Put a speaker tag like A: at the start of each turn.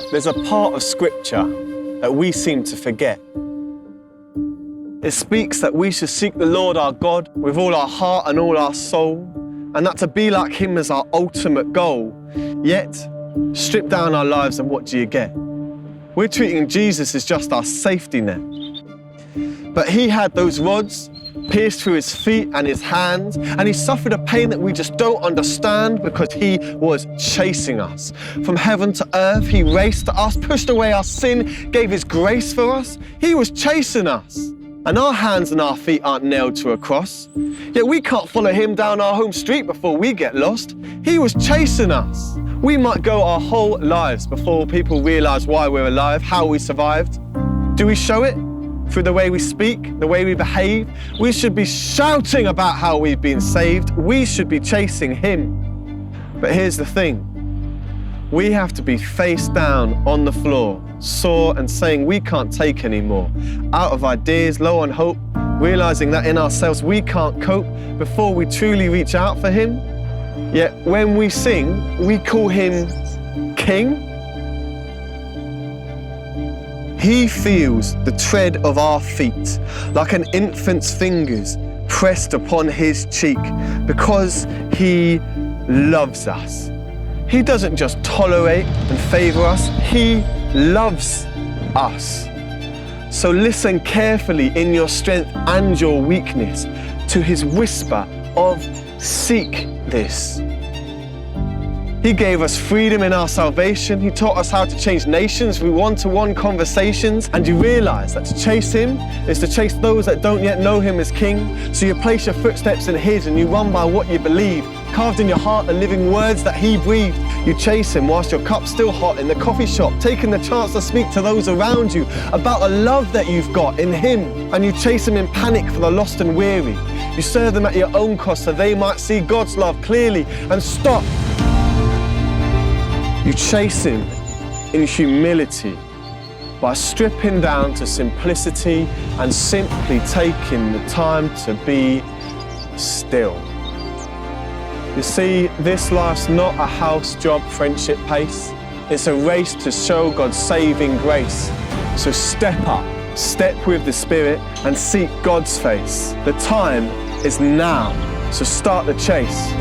A: There's a part of Scripture that we seem to forget. It speaks that we should seek the Lord our God with all our heart and all our soul, and that to be like Him is our ultimate goal. Yet, strip down our lives and what do you get? We're treating Jesus as just our safety net. But He had those rods pierced through His feet and His hands, and He suffered a pain that we just don't understand because He was chasing us. From heaven to earth, He raced to us, pushed away our sin, gave His grace for us. He was chasing us. And our hands and our feet aren't nailed to a cross. Yet we can't follow Him down our home street before we get lost. He was chasing us. We might go our whole lives before people realize why we're alive, how we survived. Do we show it? Through the way we speak, the way we behave? We should be shouting about how we've been saved. We should be chasing Him. But here's the thing. We have to be face down on the floor, sore and saying we can't take anymore. Out of ideas, low on hope, realizing that in ourselves we can't cope before we truly reach out for Him. Yet when we sing, we call Him King. He feels the tread of our feet like an infant's fingers pressed upon His cheek because He loves us. He doesn't just tolerate and favor us, He loves us. So listen carefully in your strength and your weakness to His whisper of seek this. He gave us freedom in our salvation. He taught us how to change nations through one-to-one conversations. And you realize that to chase Him is to chase those that don't yet know Him as King. So you place your footsteps in His and you run by what you believe. Carved in your heart the living words that He breathed. You chase Him whilst your cup's still hot in the coffee shop, taking the chance to speak to those around you about the love that you've got in Him. And you chase Him in panic for the lost and weary. You serve them at your own cost so they might see God's love clearly and stop. You chase Him in humility by stripping down to simplicity and simply taking the time to be still. You see, this life's not a house job friendship pace. It's a race to show God's saving grace. So step up, step with the Spirit and seek God's face. The time is now, so start the chase.